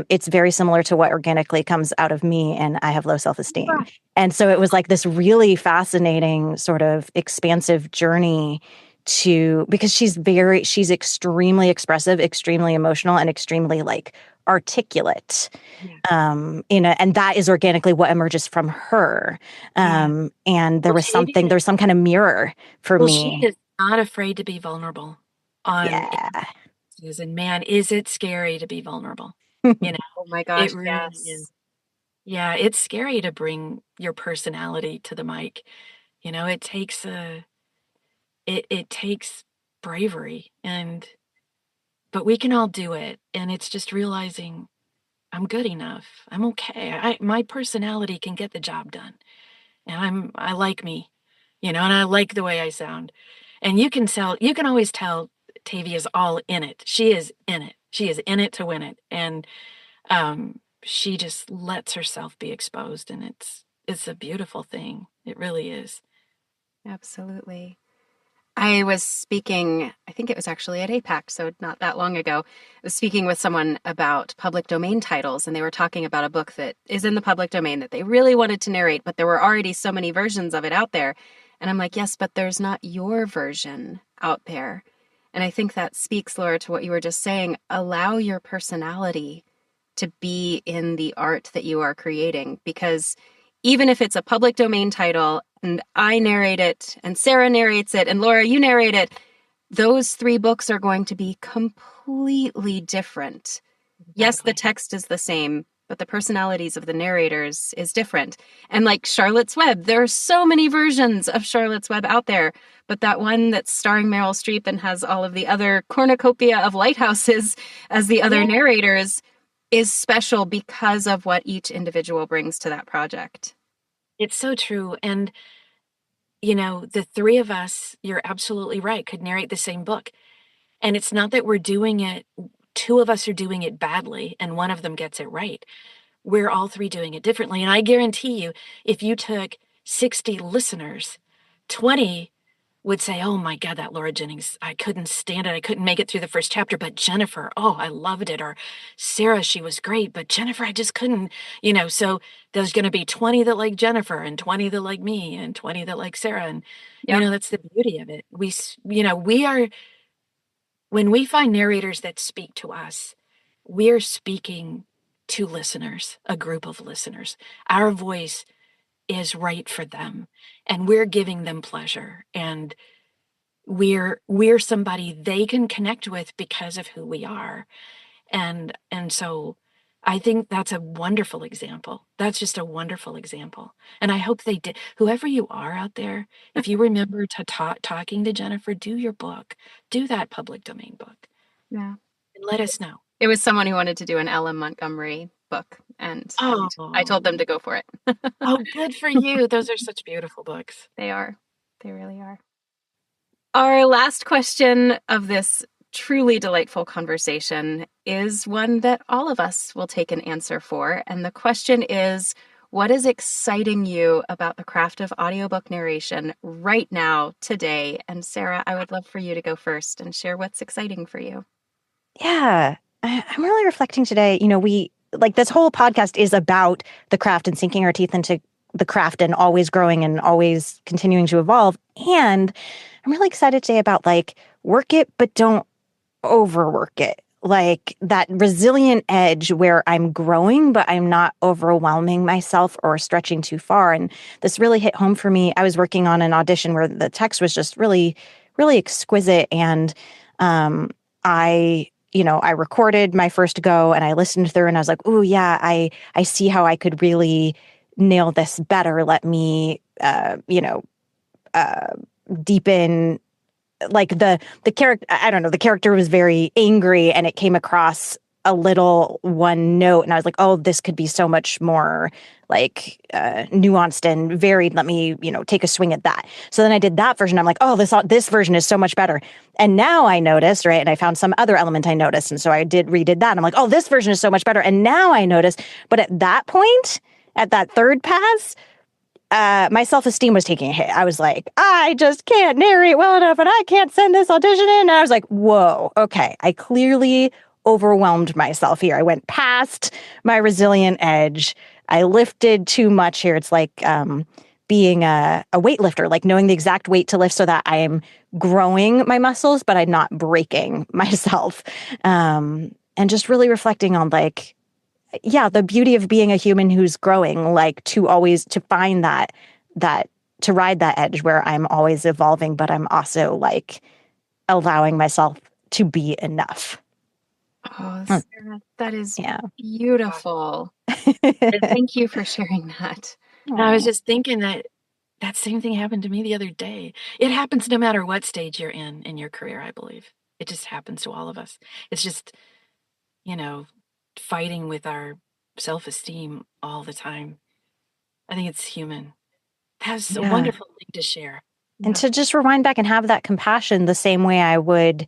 it's very similar to what organically comes out of me, and I have low self-esteem. And so it was like this really fascinating sort of expansive journey because she's extremely expressive, extremely emotional, and extremely like articulate. Yeah. And that is organically what emerges from her. Yeah. And Well, there was some kind of mirror for she me. is not afraid to be vulnerable on Yeah. interviews, and man, is it scary to be vulnerable. You know, Oh my gosh. it really is. Yes. Yeah, it's scary to bring your personality to the mic. It takes it takes bravery, but we can all do it. And it's just realizing I'm good enough. I'm okay. My personality can get the job done. And I like me. and I like the way I sound. And you can always tell Tavia's all in it. She is in it. She is in it to win it. And she just lets herself be exposed, and it's a beautiful thing. It really is. Absolutely. I was speaking, I think it was actually at APAC, so not that long ago. I was speaking with someone about public domain titles, and they were talking about a book that is in the public domain that they really wanted to narrate, but there were already so many versions of it out there. And I'm like, yes, but there's not your version out there. And I think that speaks, Laura, to what you were just saying. Allow your personality to be in the art that you are creating, because even if it's a public domain title and I narrate it and Sarah narrates it and Laura, you narrate it, those three books are going to be completely different. Yes, the text is the same, but the personalities of the narrators is different. And like Charlotte's Web, there are so many versions of Charlotte's Web out there, but that one that's starring Meryl Streep and has all of the other cornucopia of lighthouses as the other narrators is special because of what each individual brings to that project. It's so true. And, the three of us, you're absolutely right, could narrate the same book. And it's not that we're doing it, two of us are doing it badly and one of them gets it right. We're all three doing it differently. And I guarantee you, if you took 60 listeners, 20 would say, "Oh my God, that Laura Jennings, I couldn't stand it. I couldn't make it through the first chapter. But Jennifer, oh, I loved it." Or Sarah, she was great. But Jennifer, I just couldn't. So there's going to be 20 that like Jennifer and 20 that like me and 20 that like Sarah. And, that's the beauty of it. We are, when we find narrators that speak to us, we're speaking to listeners, a group of listeners. Our voice is right for them, and we're giving them pleasure. And we're somebody they can connect with because of who we are. And so I think that's a wonderful example. That's just a wonderful example. And I hope they did. Whoever you are out there, if you remember to talking to Jennifer, do your book, do that public domain book. Yeah. And let us know. It was someone who wanted to do an Ellen Montgomery book, and I told them to go for it. Oh, good for you. Those are such beautiful books. They are. They really are. Our last question of this truly delightful conversation is one that all of us will take an answer for. And the question is, what is exciting you about the craft of audiobook narration right now, today? And Sarah, I would love for you to go first and share what's exciting for you. Yeah, I'm really reflecting today. We like this whole podcast is about the craft and sinking our teeth into the craft and always growing and always continuing to evolve. And I'm really excited today about work it, but don't overwork it. Like that resilient edge where I'm growing, but I'm not overwhelming myself or stretching too far. And this really hit home for me. I was working on an audition where the text was just really, really exquisite. And I recorded my first go and I listened through and I was like, "Ooh, yeah, I see how I could really nail this better. Let me, deepen." Like the character, I don't know, the character was very angry and it came across a little one note. And I was like, "Oh, this could be so much more nuanced and varied. Let me, take a swing at that." So then I did that version. I'm like, "Oh, this version is so much better." And now I noticed, right? And I found some other element I noticed. And so I redid that. And I'm like, "Oh, this version is so much better." And now I noticed, but at that point, at that third pass, my self-esteem was taking a hit. I was like, "I just can't narrate well enough and I can't send this audition in." And I was like, whoa, okay. I clearly overwhelmed myself here. I went past my resilient edge. I lifted too much here. It's like being a weightlifter, like knowing the exact weight to lift so that I am growing my muscles, but I'm not breaking myself. And just really reflecting on the beauty of being a human who's growing, to find that to ride that edge where I'm always evolving, but I'm also allowing myself to be enough. Oh, Sarah, that is beautiful. Thank you for sharing that. And I was just thinking that same thing happened to me the other day. It happens no matter what stage you're in your career, I believe. It just happens to all of us. It's just, fighting with our self-esteem all the time. I think it's human. That's a wonderful thing to share. And to just rewind back and have that compassion the same way I would,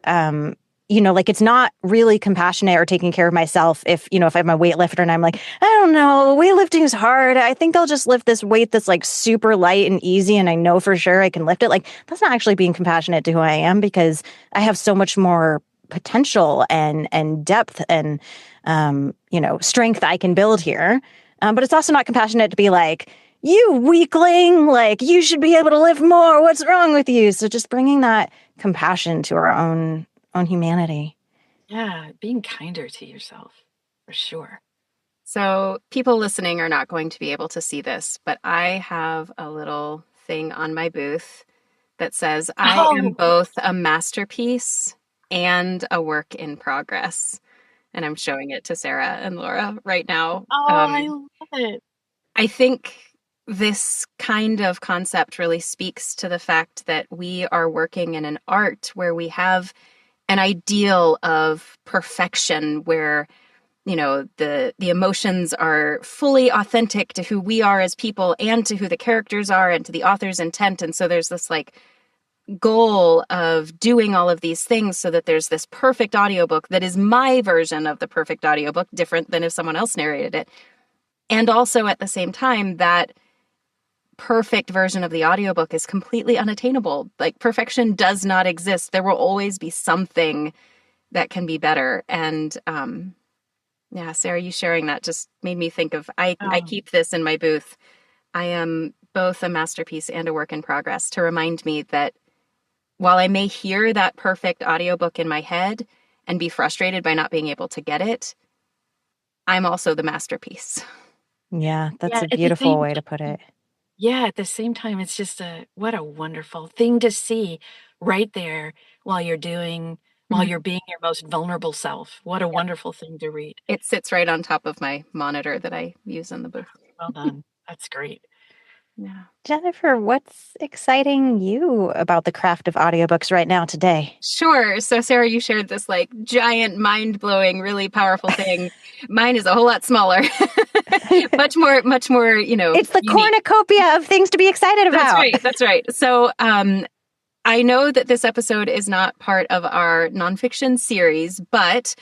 like it's not really compassionate or taking care of myself if I'm a weightlifter and I'm like, I don't know, weightlifting is hard. I think I'll just lift this weight that's like super light and easy and I know for sure I can lift it. Like that's not actually being compassionate to who I am because I have so much more potential and depth and strength I can build here. But it's also not compassionate to be like, you weakling, like you should be able to lift more. What's wrong with you? So just bringing that compassion to our own humanity. Yeah, being kinder to yourself, for sure. So people listening are not going to be able to see this, but I have a little thing on my booth that says I am both a masterpiece and a work in progress. And I'm showing it to Sarah and Laura right now. I love it. I think this kind of concept really speaks to the fact that we are working in an art where we have an ideal of perfection where the emotions are fully authentic to who we are as people and to who the characters are and to the author's intent. And so there's this like goal of doing all of these things so that there's this perfect audiobook that is my version of the perfect audiobook, different than if someone else narrated it. And also at the same time, that perfect version of the audiobook is completely unattainable. Like perfection does not exist. There will always be something that can be better. And yeah, Sarah, you sharing that just made me think of, I keep this in my booth. I am both a masterpiece and a work in progress to remind me that while I may hear that perfect audiobook in my head and be frustrated by not being able to get it, I'm also the masterpiece. Yeah, that's a beautiful way to put it. Yeah, at the same time, it's just what a wonderful thing to see right there while you're being your most vulnerable self. What a wonderful thing to read. It sits right on top of my monitor that I use in the booth. Well done. That's great. Yeah. Jennifer, what's exciting you about the craft of audiobooks right now today? Sure. So Sarah, you shared this like giant, mind-blowing, really powerful thing. Mine is a whole lot smaller. much more, It's the unique. cornucopia of things to be excited about. That's right. So I know that this episode is not part of our nonfiction series, but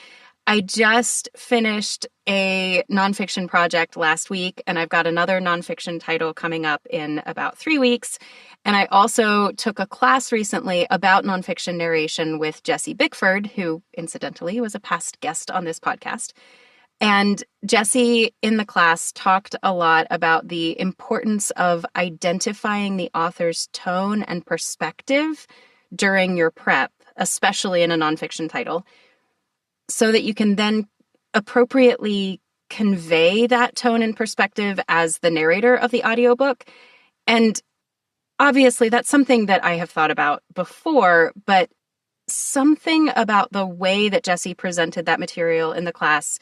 I just finished a nonfiction project last week, and I've got another nonfiction title coming up in about 3 weeks. And I also took a class recently about nonfiction narration with Jessie Bickford, who incidentally was a past guest on this podcast. And Jessie in the class talked a lot about the importance of identifying the author's tone and perspective during your prep, especially in a nonfiction title, so that you can then appropriately convey that tone and perspective as the narrator of the audiobook. And obviously, that's something that I have thought about before, but something about the way that Jessie presented that material in the class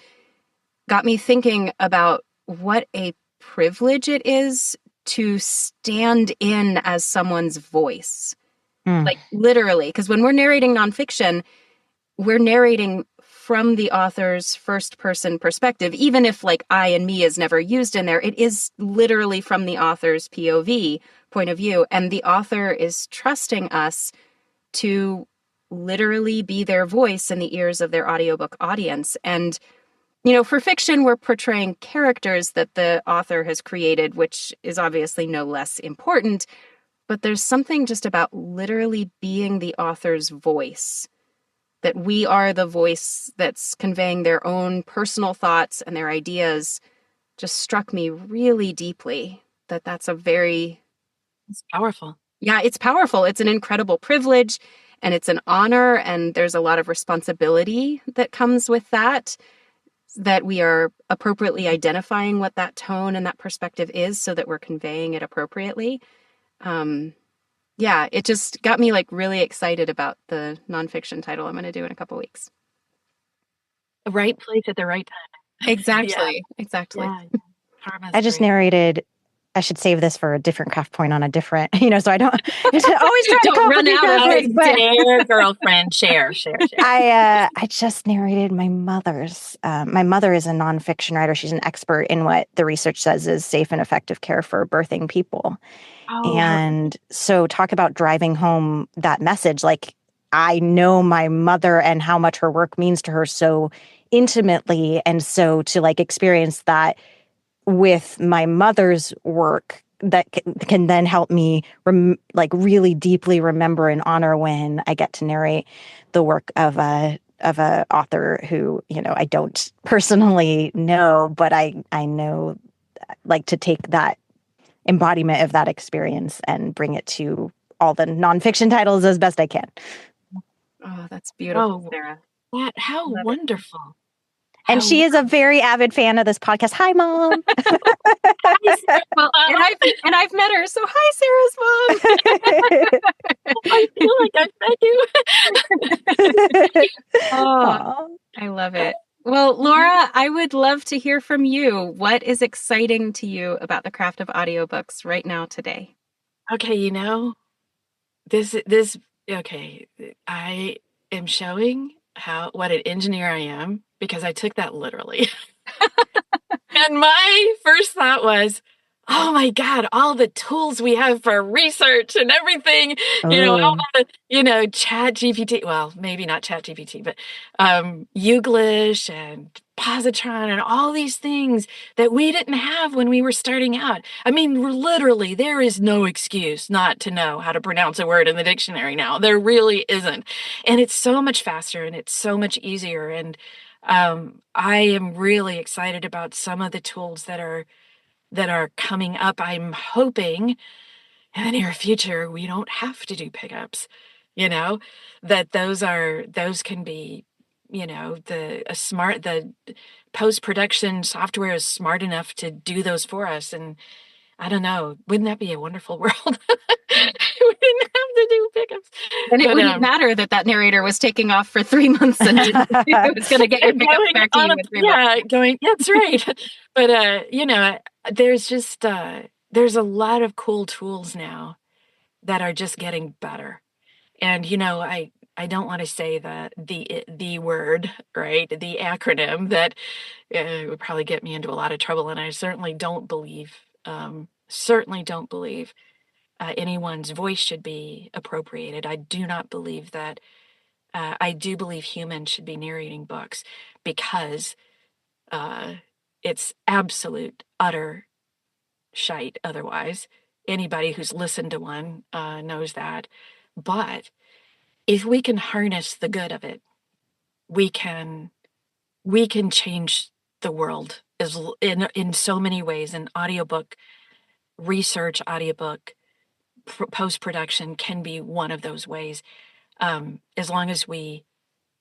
got me thinking about what a privilege it is to stand in as someone's voice. Like literally, because when we're narrating nonfiction, we're narrating from the author's first person perspective, even if like I and me is never used in there, it is literally from the author's POV point of view. And the author is trusting us to literally be their voice in the ears of their audiobook audience. And, for fiction, we're portraying characters that the author has created, which is obviously no less important. But there's something just about literally being the author's voice, that we are the voice that's conveying their own personal thoughts and their ideas, just struck me really deeply. That's It's powerful. Yeah, it's powerful. It's an incredible privilege and it's an honor. And there's a lot of responsibility that comes with that we are appropriately identifying what that tone and that perspective is so that we're conveying it appropriately. Yeah, it just got me like really excited about the nonfiction title I'm going to do in a couple weeks. The right place at the right time. Exactly. Yeah. Exactly. Yeah. I just narrated I should save this for a different craft point on a different, so I don't always try to Don't run complicate out of things. But Share, girlfriend, share. I just narrated my mother's. My mother is a nonfiction writer. She's an expert in what the research says is safe and effective care for birthing people. Oh, And so talk about driving home that message. Like, I know my mother and how much her work means to her so intimately. And so to like experience that with my mother's work that can then help me like really deeply remember and honor when I get to narrate the work of a author who, I don't personally know, but I know, like, to take that embodiment of that experience and bring it to all the nonfiction titles as best I can. Oh, that's beautiful, oh, Sarah. how Love it. And wonderful. she is a very avid fan of this podcast. Hi, Mom. Well, and I've met her, so hi, Sarah's mom. I feel like I've met you. Oh, I love it. Well, Laura, I would love to hear from you. What is exciting to you about the craft of audiobooks right now today? Okay, this okay, I am showing what an engineer I am because I took that literally. And my first thought was, oh my God, all the tools we have for research and everything, all the, Chat GPT, well, maybe not Chat GPT, but Youglish and Positron and all these things that we didn't have when we were starting out. I mean, literally, there is no excuse not to know how to pronounce a word in the dictionary now. There really isn't. And it's so much faster and it's so much easier. And I am really excited about some of the tools that are coming up. I'm hoping in the near future we don't have to do pickups, that those can be, the post-production software is smart enough to do those for us. And I don't know, wouldn't that be a wonderful world? We didn't have to do pickups. And it wouldn't matter that narrator was taking off for 3 months and it was going to get your pickup back to you in 3 months. That's right. But there's just there's a lot of cool tools now that are just getting better. And I don't want to say the word, right? The acronym that would probably get me into a lot of trouble. And I certainly don't believe anyone's voice should be appropriated. I do not believe that. I do believe humans should be narrating books because it's absolute, utter shite otherwise. Anybody who's listened to one knows that. But if we can harness the good of it, we can change the world in so many ways. And audiobook research, audiobook post-production can be one of those ways, as long as we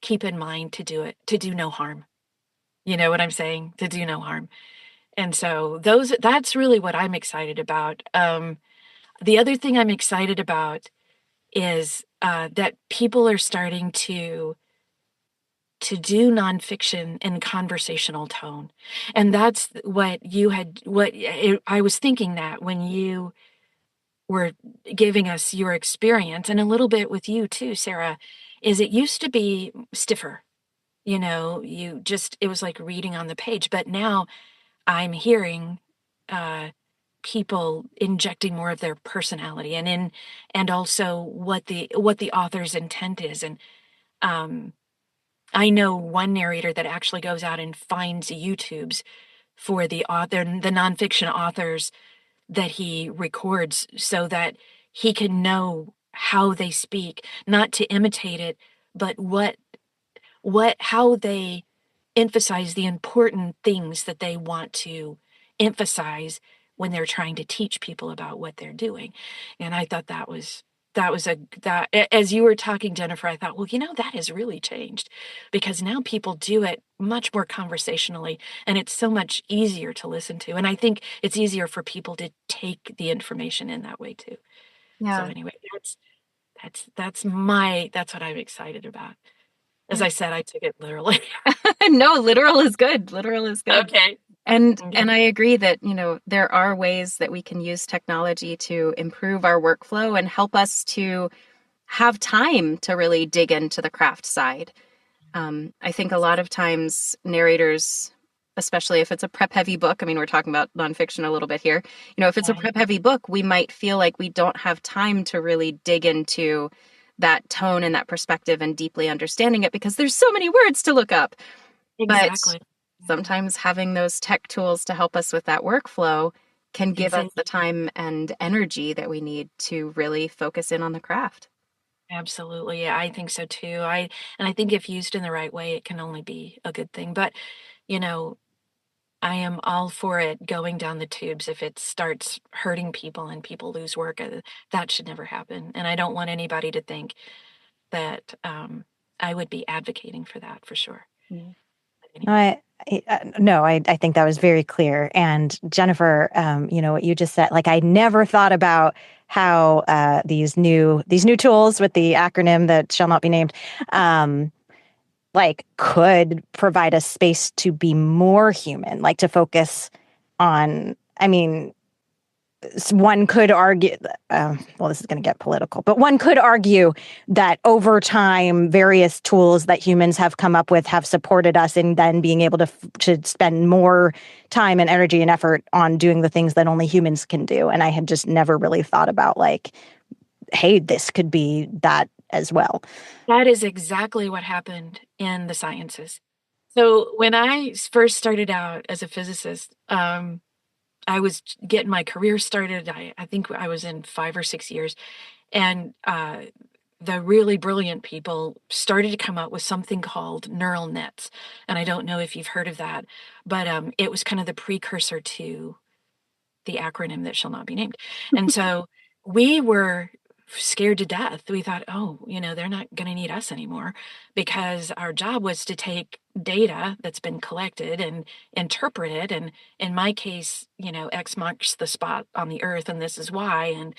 keep in mind to do no harm. You know what I'm saying? To do no harm. And so that's really what I'm excited about. The other thing I'm excited about is that people are starting to do nonfiction in conversational tone. And that's I was thinking that when you were giving us your experience, and a little bit with you too, Sarah, is it used to be stiffer. It was like reading on the page, but now I'm hearing people injecting more of their personality and also what the author's intent is. And I know one narrator that actually goes out and finds YouTubes for the nonfiction authors that he records so that he can know how they speak, not to imitate it, but how they emphasize the important things that they want to emphasize when they're trying to teach people about what they're doing. And I thought as you were talking, Jennifer, I thought, well, that has really changed because now people do it much more conversationally and it's so much easier to listen to. And I think it's easier for people to take the information in that way too. Yeah. So anyway, that's what I'm excited about. As I said, I took it literally. No, literal is good. Literal is good. Okay. And I agree that, there are ways that we can use technology to improve our workflow and help us to have time to really dig into the craft side. I think a lot of times narrators, especially if it's a prep heavy book, I mean, we're talking about nonfiction a little bit here. If it's a prep heavy book, we might feel like we don't have time to really dig into that tone and that perspective and deeply understanding it because there's so many words to look up. Exactly. But sometimes having those tech tools to help us with that workflow can give us the time and energy that we need to really focus in on the craft. Absolutely. Yeah, I think so too. And I think if used in the right way, it can only be a good thing. But, you know, I am all for it going down the tubes if it starts hurting people and people lose work. That should never happen. And I don't want anybody to think that I would be advocating for that for sure. Yeah. No, I think that was very clear. And Jennifer, what you just said, like I never thought about how these new tools with the acronym that shall not be named, like could provide a space to be more human, like to focus on. I mean, one could argue, well, this is going to get political, but one could argue that over time, various tools that humans have come up with have supported us in then being able to spend more time and energy and effort on doing the things that only humans can do. And I had just never really thought about like, hey, this could be that as well. That is exactly what happened in the sciences. So when I first started out as a physicist, I was getting my career started. I think I was in 5 or 6 years. And the really brilliant people started to come up with something called neural nets. And I don't know if you've heard of that, but it was kind of the precursor to the acronym that shall not be named. And so we were scared to death. We thought, oh, they're not going to need us anymore because our job was to take data that's been collected and interpret it. And in my case, X marks the spot on the earth and this is why. And,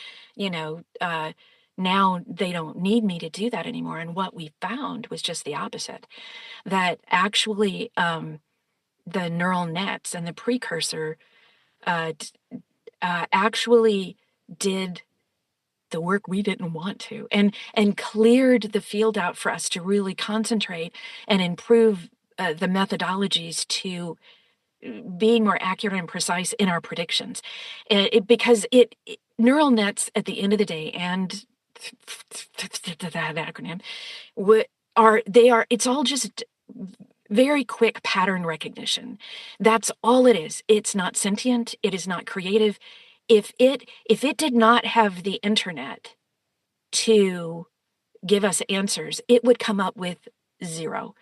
now they don't need me to do that anymore. And what we found was just the opposite, that actually the neural nets and the precursor uh, actually did the work we didn't want to and cleared the field out for us to really concentrate and improve the methodologies to being more accurate and precise in our predictions. Because neural nets at the end of the day and that acronym it's all just very quick pattern recognition. That's all it is. It's not sentient. It is not creative. If it did not have the internet to give us answers, it would come up with zero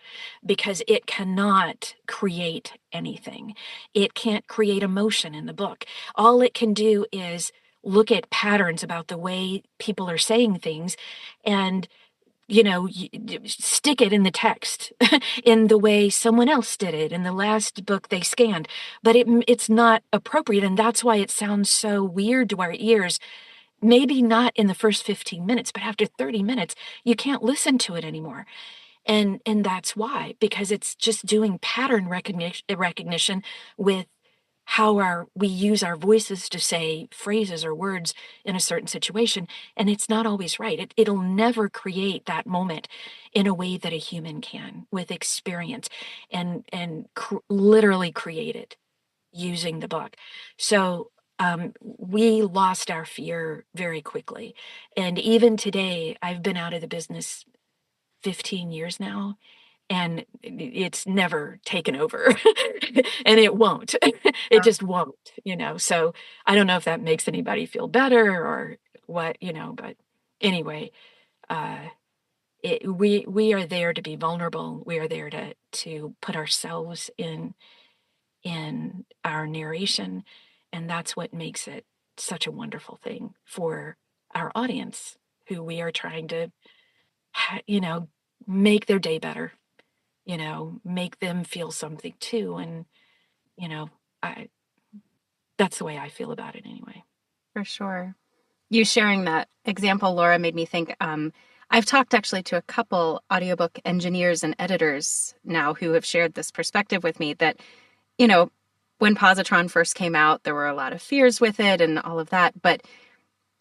because it cannot create anything. It can't create emotion in the book. All it can do is look at patterns about the way people are saying things and stick it in the text in the way someone else did it in the last book they scanned. But it's not appropriate. And that's why it sounds so weird to our ears. Maybe not in the first 15 minutes, but after 30 minutes, you can't listen to it anymore. And that's why, because it's just doing pattern recognition with how we use our voices to say phrases or words in a certain situation, and it's not always right. It'll never create that moment in a way that a human can with experience and literally create it using the book. So we lost our fear very quickly. And even today, I've been out of the business 15 years now, and it's never taken over. And it won't. It just won't, So I don't know if that makes anybody feel better or what, but anyway, we are there to be vulnerable. We are there to put ourselves in our narration, and that's what makes it such a wonderful thing for our audience, who we are trying to make their day better, make them feel something too. And I that's the way I feel about it anyway. For sure. You sharing that example, Laura, made me think. I've talked actually to a couple audiobook engineers and editors now who have shared this perspective with me that, you know, when positron first came out, there were a lot of fears with it and all of that. But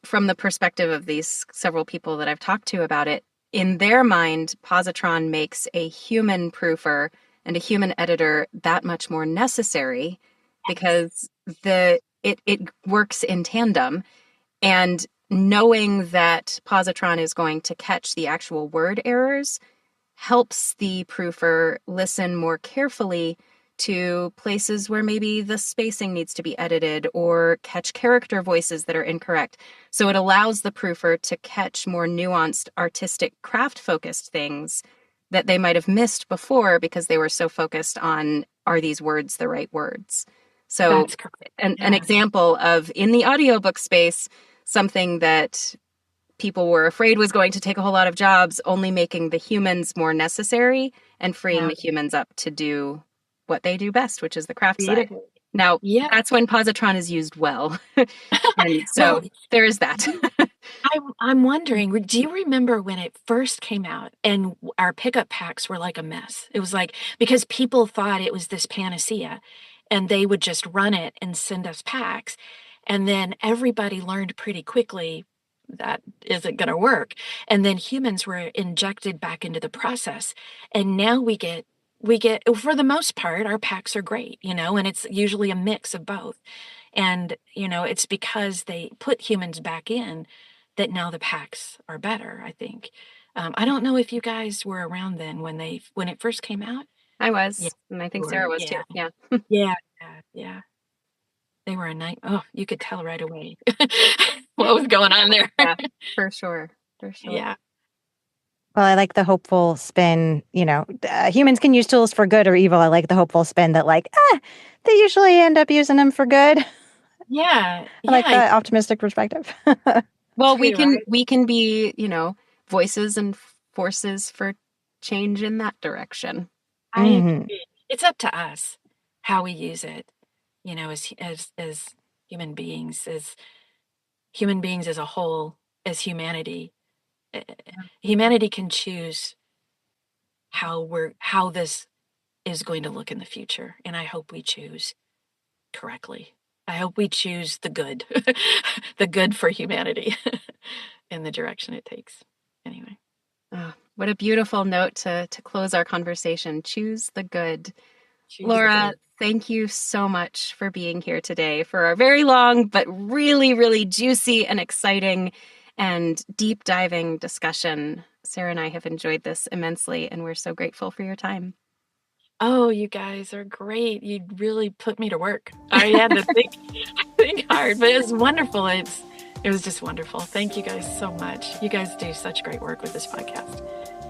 from the perspective of these several people that I've talked to about it, in their mind, positron makes a human proofer and a human editor that much more necessary because it works in tandem. And knowing that positron is going to catch the actual word errors helps the proofer listen more carefully to places where maybe the spacing needs to be edited or catch character voices that are incorrect. So it allows the proofer to catch more nuanced, artistic, craft-focused things that they might have missed before because they were so focused on, are these words the right words? So That's correct. an example of, in the audiobook space, something that people were afraid was going to take a whole lot of jobs, only making the humans more necessary and freeing the humans up to do what they do best, which is the craft side. Now, that's when positron is used well. And so there is that. I'm wondering, do you remember when it first came out and our pickup packs were like a mess? It was like, because people thought it was this panacea and they would just run it and send us packs. And then everybody learned pretty quickly that isn't going to work. And then humans were injected back into the process. And now we get, for the most part, our packs are great, and it's usually a mix of both. And, it's because they put humans back in that now the packs are better, I think. I don't know if you guys were around then when it first came out. I was, and I think Sarah was too. Yeah. Yeah. They were a night. Oh, you could tell right away what was going on there. Yeah, for sure. Yeah. Well, I like the hopeful spin, humans can use tools for good or evil. I like the hopeful spin that they usually end up using them for good. Yeah. I like the optimistic perspective. Well, we can be, voices and forces for change in that direction. I agree. It's up to us how we use it, as human beings, as a whole, as humanity. Humanity can choose how this is going to look in the future, and I hope we choose correctly. I hope we choose the good, the good for humanity in the direction it takes. Anyway. Oh, what a beautiful note to close our conversation. Choose the good. Laura, thank you so much for being here today for our very long, but really, really juicy and exciting and deep diving discussion. Sarah and I have enjoyed this immensely, and we're so grateful for your time. Oh, you guys are great. You really put me to work. I had to think hard, but it was wonderful. It was just wonderful. Thank you guys so much. You guys do such great work with this podcast.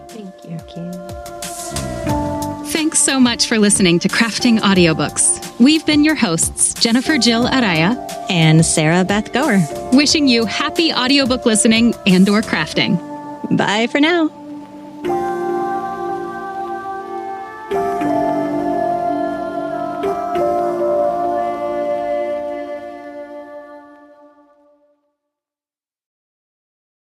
Thank you. Thank you. Thanks so much for listening to Crafting Audiobooks. We've been your hosts, Jennifer Jill Araya and Sarah Beth Goer, wishing you happy audiobook listening and/or crafting. Bye for now.